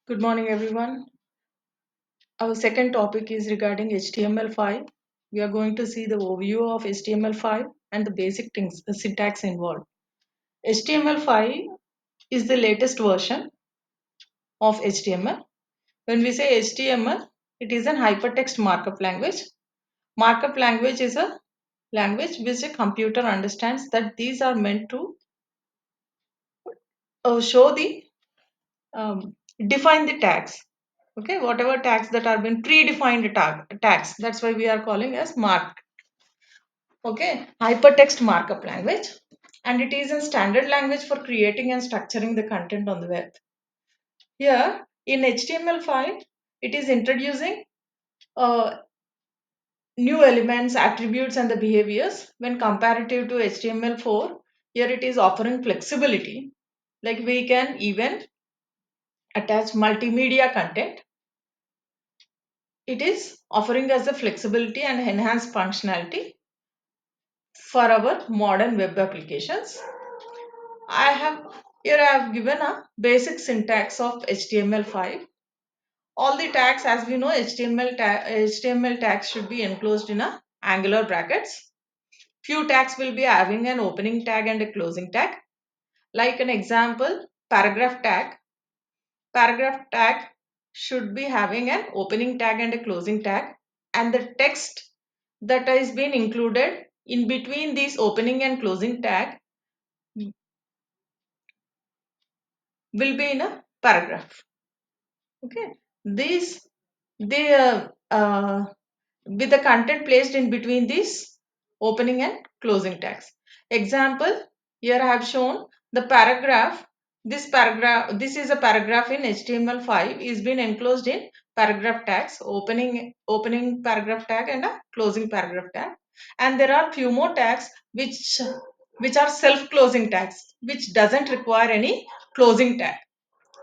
Good morning, everyone. Our second topic is regarding HTML5. We are going to see the overview of HTML5 and the basic things, the syntax involved. HTML5 is the latest version of HTML. When we say HTML, it is an hypertext markup language. Markup language is a language which a computer understands that these are meant to show the um, define the tags. Okay, whatever tags that are been predefined tags, that's why we are calling as mark. Okay, hypertext markup language, and it is a standard language for creating and structuring the content on the web. Here in HTML5, it is introducing new elements, attributes, and the behaviors when comparative to HTML4. Here it is offering flexibility, like we can even attach multimedia content. It is offering us the flexibility and enhanced functionality for our modern web applications. I have Here I have given a basic syntax of HTML5. All the tags, as we know, HTML tags should be enclosed in a angular brackets. Few tags will be having an opening tag and a closing tag. Like an example, paragraph tag. Paragraph tag should be having an opening tag and a closing tag, and the text that is being included in between these opening and closing tag will be in a paragraph. Okay, these they with the content placed in between these opening and closing tags. Example, here I have shown the paragraph. This is a paragraph in HTML5 is been enclosed in paragraph tags, opening paragraph tag and a closing paragraph tag. And there are few more tags which are self closing tags, which doesn't require any closing tag.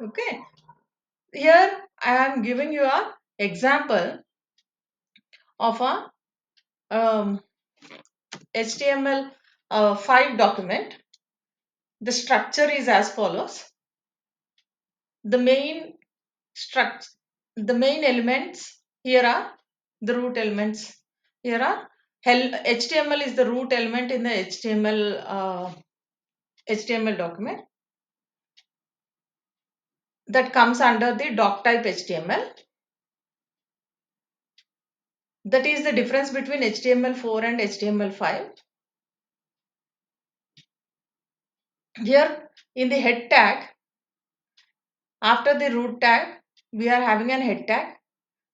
Okay, here I am giving you a example of a HTML5 document. The structure is as follows. The main struct the main elements here are the root elements. Here are HTML is the root element in the HTML document that comes under the doc type HTML. That is the difference between HTML4 and HTML5. Here in the head tag, after the root tag, we are having an head tag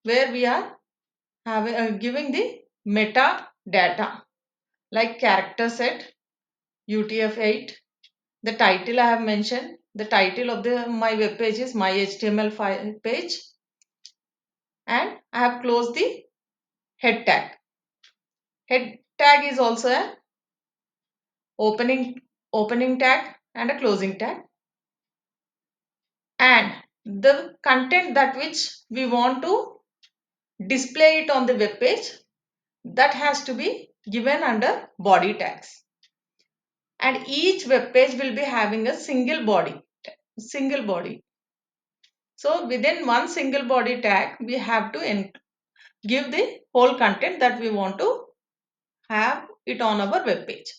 where we are giving the metadata like character set, UTF-8. The title I have mentioned. The title of my web page is my HTML5 page, and I have closed the head tag. Head tag is also a opening tag and a closing tag, and the content that which we want to display it on the web page, that has to be given under body tags, and each web page will be having a single body. So within one single body tag we have to give the whole content that we want to have it on our web page.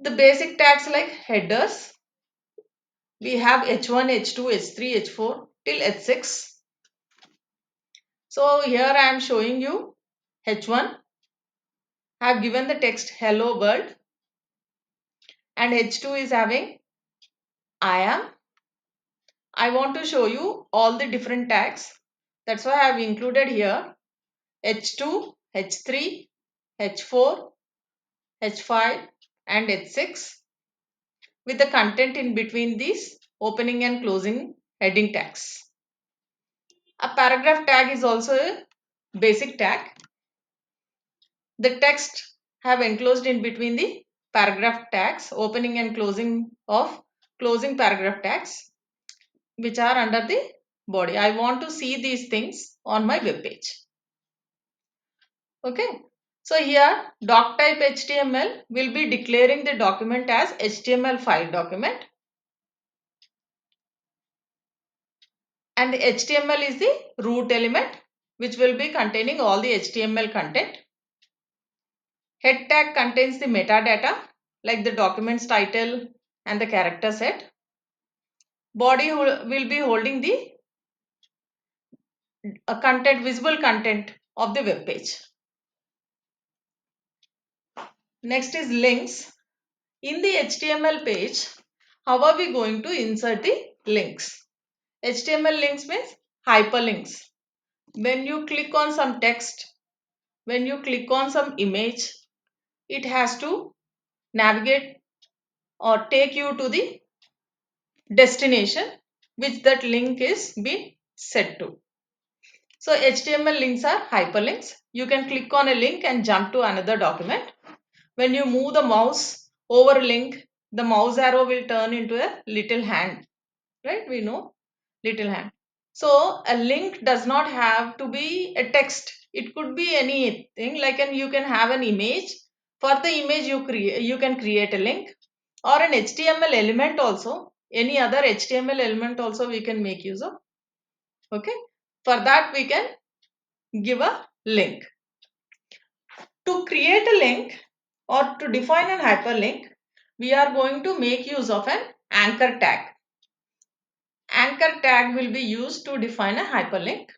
The basic tags like headers, we have h1, h2, h3, h4 till h6. So here I am showing you h1. I have given the text hello world, and h2 is having I am. I want to show you all the different tags. That's why I have included here h2, h3, h4, h5 and h6 with the content in between these opening and closing heading tags. A paragraph tag is also a basic tag. The text have enclosed in between the paragraph tags, opening and closing of closing paragraph tags, which are under the body. I want to see these things on my web page. Okay. So here doc type HTML will be declaring the document as HTML5 document. And the HTML is the root element which will be containing all the HTML content. Head tag contains the metadata like the document's title and the character set. Body will be holding the visible content of the web page. Next is links. In the HTML page, how are we going to insert the links? HTML links means hyperlinks. When you click on some text, when you click on some image, it has to navigate or take you to the destination which that link is being set to. So HTML links are hyperlinks. You can click on a link and jump to another document. When you move the mouse over a link, the mouse arrow will turn into a little hand, right? We know little hand. So a link does not have to be a text. It could be anything like you can have an image. For the image you can create a link or an HTML element also. Any other HTML element also we can make use of. Okay. For that we can give a link. To create a link or to define an hyperlink, we are going to make use of an anchor tag. Anchor tag will be used to define a hyperlink.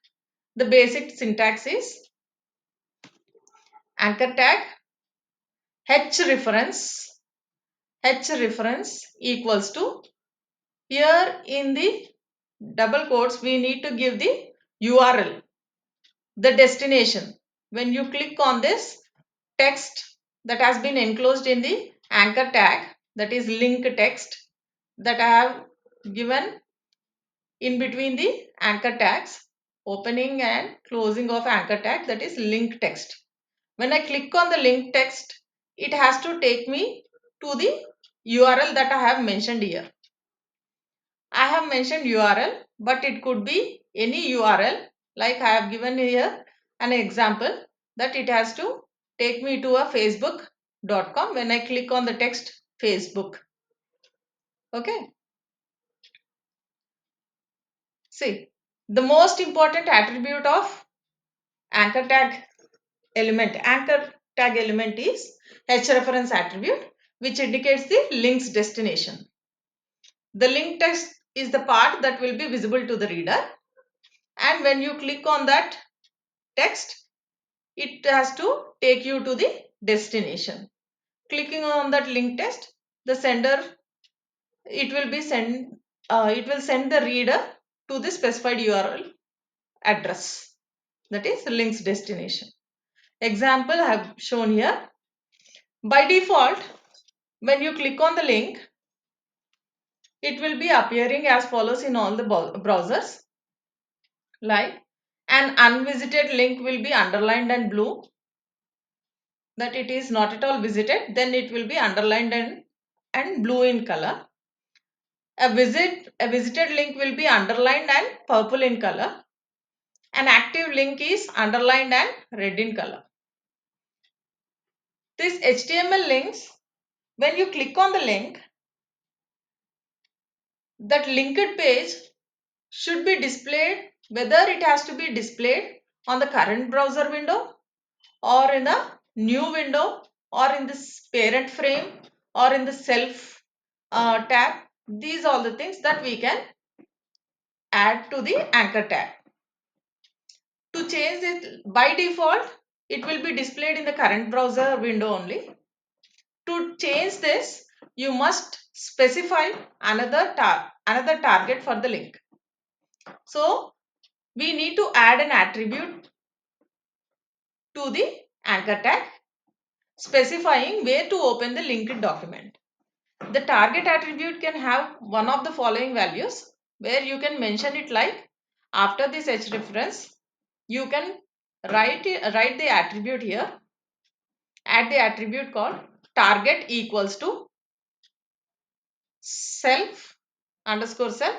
The basic syntax is anchor tag h reference equals to, here in the double quotes we need to give the URL, the destination. When you click on this text that has been enclosed in the anchor tag, that is link text that I have given in between the anchor tags, opening and closing of anchor tag, that is link text. When I click on the link text, it has to take me to the URL that I have mentioned here. I have mentioned URL, but it could be any URL, like I have given here an example that it has to take me to a facebook.com when I click on the text Facebook. Okay. See, the most important attribute of anchor tag anchor tag element is H-reference attribute, which indicates the link's destination. The link text is the part that will be visible to the reader, and when you click on that text, it has to take you to the destination. Clicking on that link text, the sender, it will be it will send the reader to the specified URL address, that is link's destination. Example I have shown here. By default, when you click on the link, it will be appearing as follows in all the browsers. Like an unvisited link will be underlined and blue, that it is not at all visited, then it will be underlined and blue in color. A visited link will be underlined and purple in color. An active link is underlined and red in color. These HTML links, when you click on the link, that linked page should be displayed, whether it has to be displayed on the current browser window or in a new window or in this parent frame or in the self tab. These are all the things that we can add to the anchor tag. To change it, by default it will be displayed in the current browser window only. To change this, you must specify another target for the link. So we need to add an attribute to the anchor tag specifying where to open the linked document. The target attribute can have one of the following values, where you can mention it like, after this H reference, you can write the attribute here. Add the attribute called target equals to self underscore self.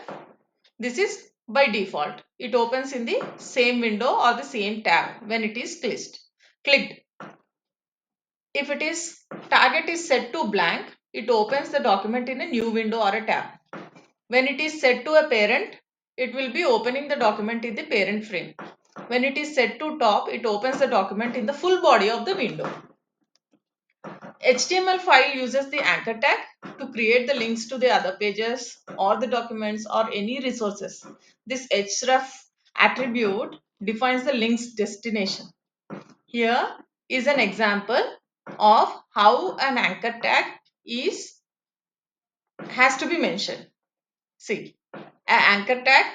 This is by default. It opens in the same window or the same tab when it is clicked. If it is target is set to blank, it opens the document in a new window or a tab. When it is set to a parent, it will be opening the document in the parent frame. When it is set to top, it opens the document in the full body of the window. HTML file uses the anchor tag to create the links to the other pages or the documents or any resources. This href attribute defines the link's destination. Here is an example of how an anchor tag has to be mentioned. See, an anchor tag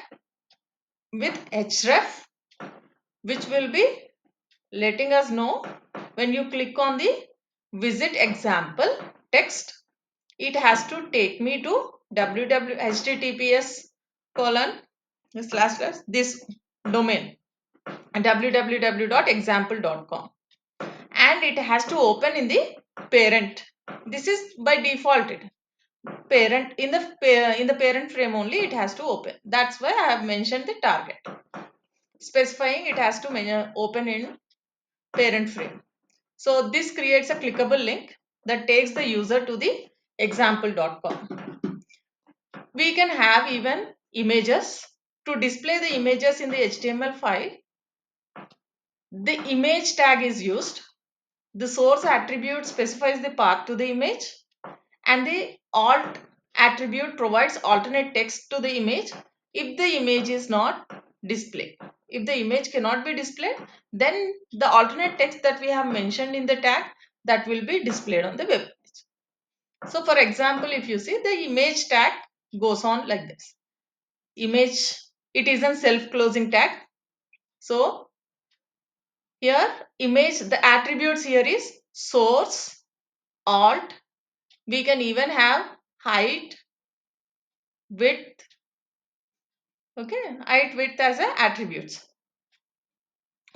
with href, which will be letting us know when you click on the visit example text, it has to take me to https colon slash slash this domain www.example.com, and it has to open in the parent. This is by default it parent in the parent frame only it has to open. That's why I have mentioned the target, specifying it has to open in parent frame. So this creates a clickable link that takes the user to the example.com. We can have even images. To display the images in the HTML file, the image tag is used. The source attribute specifies the path to the image, and the alt attribute provides alternate text to the image if the image is not displayed. If the image cannot be displayed, then the alternate text that we have mentioned in the tag, that will be displayed on the web page. So for example, if you see, the image tag goes on like this. Image, it is a self-closing tag. So here image, the attributes here is source, alt, we can even have height, width, okay, height, width as a attributes.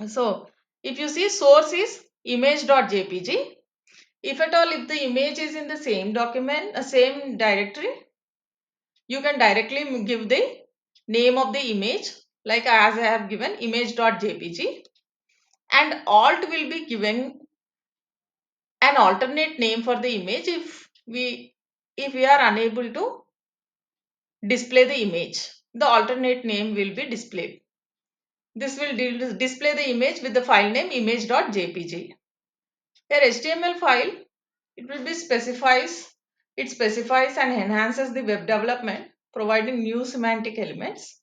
So if you see, source is image.jpg. If at all, if the image is in the same document, same directory, you can directly give the name of the image, like as I have given image.jpg, and alt will be given an alternate name for the image if we are unable to display the image. The alternate name will be displayed. This will display the image with the file name image.jpg. Here HTML file, it specifies and enhances the web development, providing new semantic elements,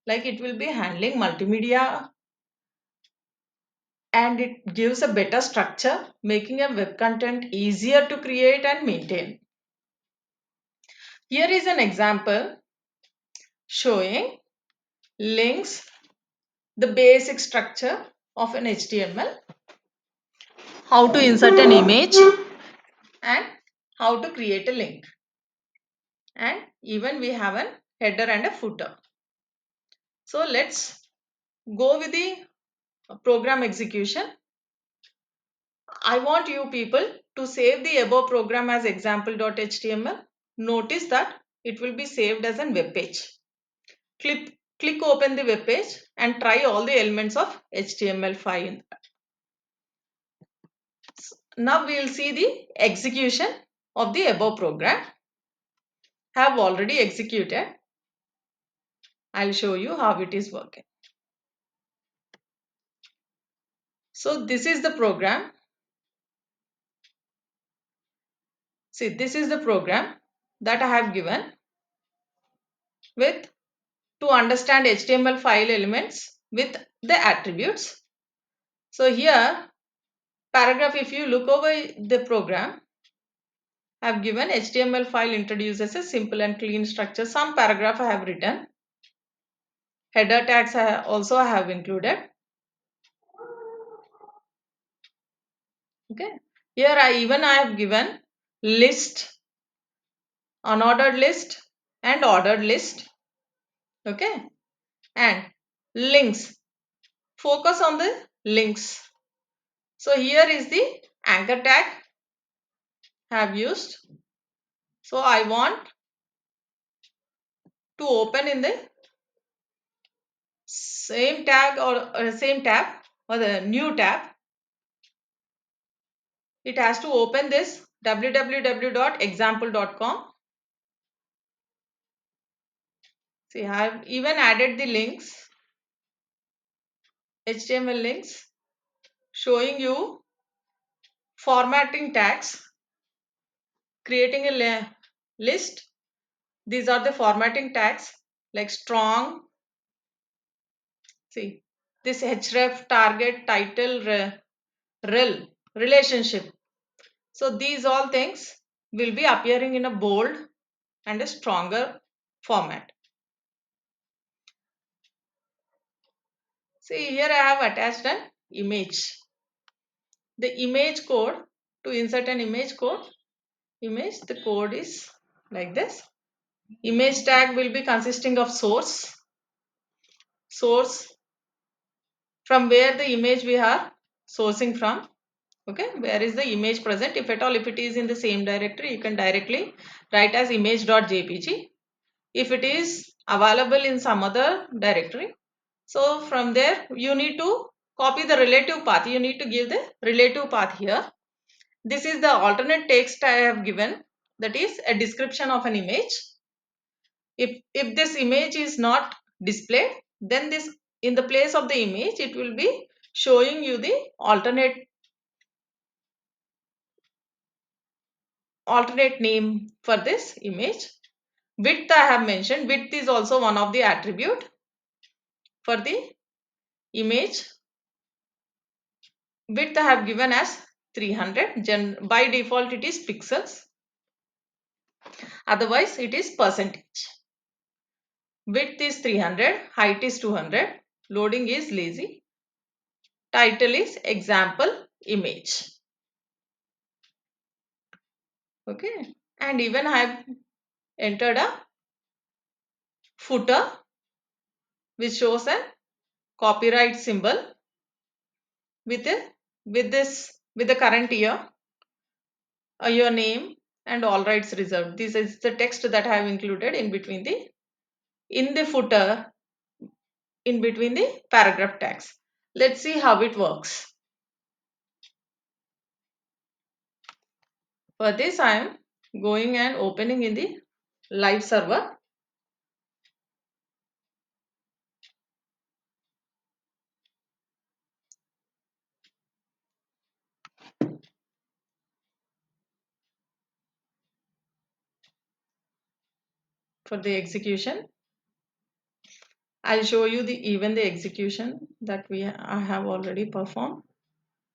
like it will be handling multimedia, and it gives a better structure, making a web content easier to create and maintain. Here is an example showing links, the basic structure of an HTML, how to insert an image, and how to create a link. And even we have a header and a footer. So let's go with the program execution. I want you people to save the above program as example.html. Notice that it will be saved as a web page. Click open the web page and try all the elements of HTML5. Now we will see the execution of the above program. Have already executed. I'll show you how it is working. So this is the program. See, this is the program that I have given with to understand HTML file elements with the attributes. So here paragraph, if you look over the program, I have given HTML file introduces a simple and clean structure. Some paragraph I have written. Header tags I also have included. Okay. Here I have given list, unordered list and ordered list. Okay. And links. Focus on the links. So here is the anchor tag I have used. So I want to open in the same tag or same tab or the new tab. It has to open this www.example.com. See, I have even added the links, HTML links, showing you formatting tags, creating a list. These are the formatting tags like strong. See, this href, target, title, rel, relationship. So these all things will be appearing in a bold and a stronger format. See, here I have attached an image. The image code, to insert an image code, the code is like this. Image tag will be consisting of source from where the image we are sourcing from. Okay, where is the image present? If at all, if it is in the same directory, you can directly write as image.jpg. If it is available in some other directory, so from there you need to copy the relative path. You need to give the relative path here. This is the alternate text I have given, that is a description of an image. If this image is not displayed, then this, in the place of the image, it will be showing you the alternate name for this image. Width I have mentioned. Width is also one of the attribute for the image. Width I have given as 300. By default it is pixels. Otherwise it is percentage. Width is 300. Height is 200. Loading is lazy. Title is example image. Okay. And even I have entered a footer which shows a copyright symbol with the current year, your name, and all rights reserved. This is the text that I have included in between the footer, in between the paragraph tags. Let's see how it works. For this I am going and opening in the live server. For the execution, I'll show you the execution that I have already performed.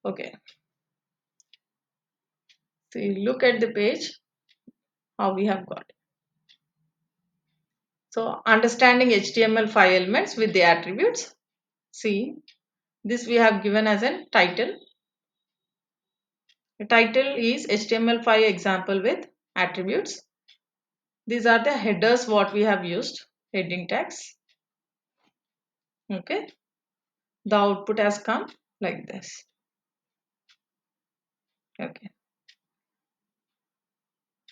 Okay, so you look at the page how we have got. So understanding HTML5 elements with the attributes. See, this we have given as a title. The title is HTML5 example with attributes. These are the headers what we have used, heading tags. Okay, the output has come like this. Okay,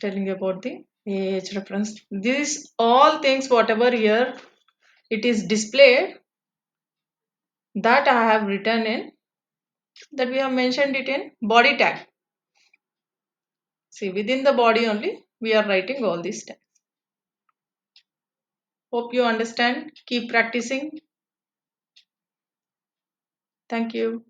telling about the AH reference. These all things whatever here it is displayed, that I have written in, that we have mentioned it in body tag. See, within the body only we are writing all these tags. Hope you understand. Keep practicing. Thank you.